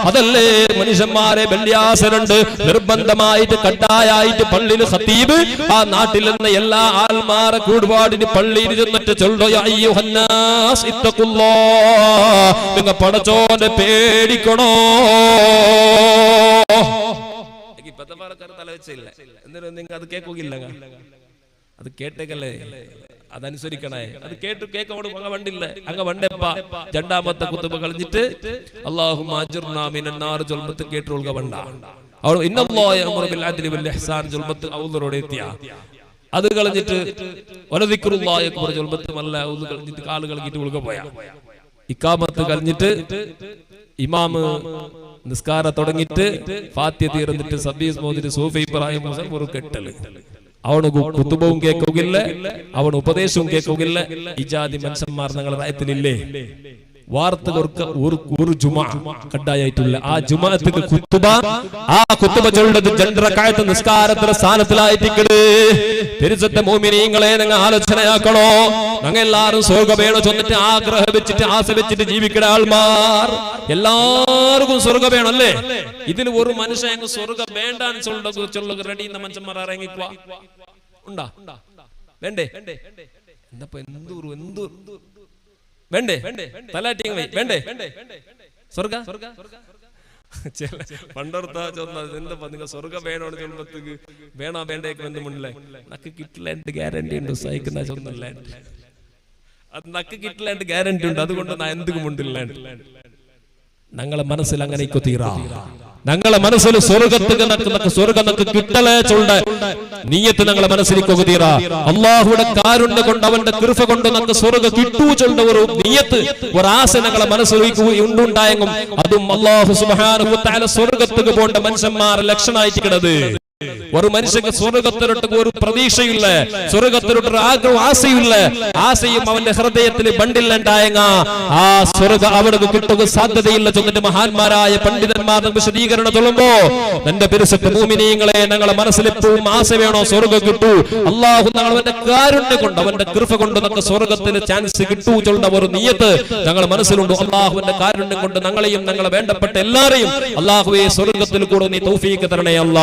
അതല്ലേ മനുഷ്യന്മാരെ വെള്ളിയാസനുണ്ട് നിർബന്ധമായിട്ട് കട്ടായായിട്ട് പള്ളിയിൽ ഖതീബ് ആ നാട്ടിൽ നിന്ന് എല്ലാ ആൾമാരെ കൂടുപാടിന് പള്ളിയിൽ ചെന്നിട്ട് ചൊല്ലോ യാ അയ്യുഹന്നാസ് ഇത്തഖുല്ലാഹ് നിങ്ങൾ പടച്ചോനെ പേടിക്കണോ. ഇപ്പത്തെ പാലക്കാർ തല വെച്ചില്ല എന്നിട്ട് നിങ്ങൾ അത് കേൾക്കില്ല, അത് കേട്ടേക്കല്ലേ, അതനുസരിക്കണേ. അത് കേക്കോട് അങ്ങ വണ്ടില്ല അങ്ങ വണ്ടപ്പ രണ്ടാമത്തെ കുത്തുബ കളഞ്ഞിട്ട് അല്ലാഹുമ്മ അജ്ർനാ മിനന്നാർ ജൽമത്ത് കേട്ടുകൊള്ളുക വണ്ട. അവർ ഇന്നല്ലാഹു യഅ്മുറു ബിൽ അദ്ലി വൽ ഇഹ്സാൻ ജൽമത്ത് ഔദറോടെ എത്തിയ അത് കളഞ്ഞിട്ട് വലദിക്റുല്ലാഹി അക്ബർ ജൽമത്ത് മല്ല ഔദു കളഞ്ഞിട്ട് കാല് കളഞ്ഞിട്ട് ഉൾക പോയ ഇഖാമത്ത് കളഞ്ഞിട്ട് ഇമാം നിസ്കാര തുടങ്ങിയിട്ട് ഫാത്തിഹ തീർന്നിട്ട് സബ്ബീസ് മോദിട്ട് സൂഫി ഇബ്രാഹിം ഹുസൈൻ ഒരു കെട്ടല് അവന് കുത്തുബവും കേൾക്കുകയില്ല, അവന് ഉപദേശവും കേൾക്കുകയില്ല. ഇജാതി മനുഷ്യന്മാർ ഞങ്ങളുടെ റായത്തിലില്ലേ? വാർത്തകൾക്ക് ഒരു ജുമാ കട്ടായിട്ടുള്ള ആ ജുമാഅത്ത് കുത്തുബ, ആ കുത്തുബ ചൊല്ലുന്നത് ജൻറക്കായത്ത് നിസ്കാരത്തിന്റെ സ്ഥാനത്തിലായിട്ടിക്കട്. തിരിച്ചത്തെ മോമിനീങ്ങളെ നിങ്ങൾ ആലോചനയാക്കണോ? ഞങ്ങൾ എല്ലാവരും സ്വർഗ്ഗം വേണോ ചൊന്നിട്ട് ആഗ്രഹം വെച്ചിട്ട് ആശ വെച്ചിട്ട് ജീവിക്കുന്ന ആൾമാർ എല്ലാവർക്കും സ്വർഗ്ഗം വേണല്ലേ? ഇതിൽ ഒരു മനുഷ്യൻ സ്വർഗ്ഗം വേണ്ടാന്ന് ചൊല്ലുക റെഡി എന്ന മനുഷ്യന്മാർ ഇറങ്ങിക്കുക ഉണ്ടാ വേണ്ടേ? എന്താ എന്തോ വേണ്ടേ? തലാറ്റി വേണ്ടേ? സ്വർഗ പണ്ടോർത്താ എന്താ നിങ്ങൾ സ്വർഗം വേണോന്ന് ചൊല്ലുമ്പത്തേക്ക് വേണോ വേണ്ടേക്ക് വന്ന് മുന്നിലെ നക്ക് കിട്ടില്ലാണ്ട് ഗ്യാരണ്ടി ഉണ്ട്. സഹിക്കുന്ന ചൊന്നല്ല അത് നക്ക് കിട്ടില്ലാണ്ട് ഗ്യാരണ്ടി ഉണ്ട്. അതുകൊണ്ട് ഞാൻ എന്തും ഉണ്ടില്ലാണ്ട് ഞങ്ങളെ മനസ്സിൽ അങ്ങനെ തീരാ. ഞങ്ങളെ മനസ്സിൽ സ്വർഗം കിട്ടലേ ചൊല്ല നീയത്ത് ഞങ്ങളെ മനസ്സിലേക്ക് തീരാ. അള്ളാഹുടെ കാരുണ്യം കൊണ്ട് അവന്റെ കൃപ കൊണ്ട് നമുക്ക് സ്വർഗം കിട്ടൂ ചൊല്ല ഒരു നീയത്ത് ഒരു ആശ ഞങ്ങളെ മനസ്സിലേക്ക് ഉണ്ടുണ്ടായെങ്കിൽ അതും അള്ളാഹു സുബ്ഹാനഹു വ തആല സ്വർഗത്തേക്ക് പോകേണ്ട മനുഷ്യന്മാരെ ലക്ഷണമായിട്ട് കിടത്. ഒരു മനുഷ്യക്ക് സ്വർഗത്തിലോട്ട് ഒരു പ്രതീക്ഷയില്ല, സ്വർഗത്തിലോട്ട് ആഗ്രഹം ആശയില്ല, ആശയും അവന്റെ ഹൃദയത്തിൽ ബണ്ടില്ലുണ്ടായെങ്ക ആ സ്വർഗ അവർക്ക് കിട്ടുക സാധ്യതയില്ല ചൊന്നിട്ട് മഹാന്മാരായ പണ്ഡിതന്മാർ വിശദീകരണം ചൊല്ലുമ്പോ എന്റെ പരിശുദ്ധ മുഅ്മിനീങ്ങളെ ഞങ്ങളെ മനസ്സിലെപ്പോഴും ആശ വേണോ സ്വർഗം കിട്ടൂ. അള്ളാഹു അവന്റെ കാരുണ്യം കൊണ്ട് അവന്റെ കൃപ കൊണ്ട് നമുക്ക് സ്വർഗത്തിന് ചാൻസ് കിട്ടൂ ചൊല്ലുന്ന ഒരു നിയത്ത് ഞങ്ങളുടെ മനസ്സിലുണ്ട്. അള്ളാഹുവിന്റെ കാരുണ്യം കൊണ്ട് ഞങ്ങളെയും ഞങ്ങളെ വേണ്ടപ്പെട്ട എല്ലാരെയും അള്ളാഹുവെ സ്വർഗത്തിൽ കൂടെ നീ തൗഫീഖ് തരണേ അല്ലാഹ്.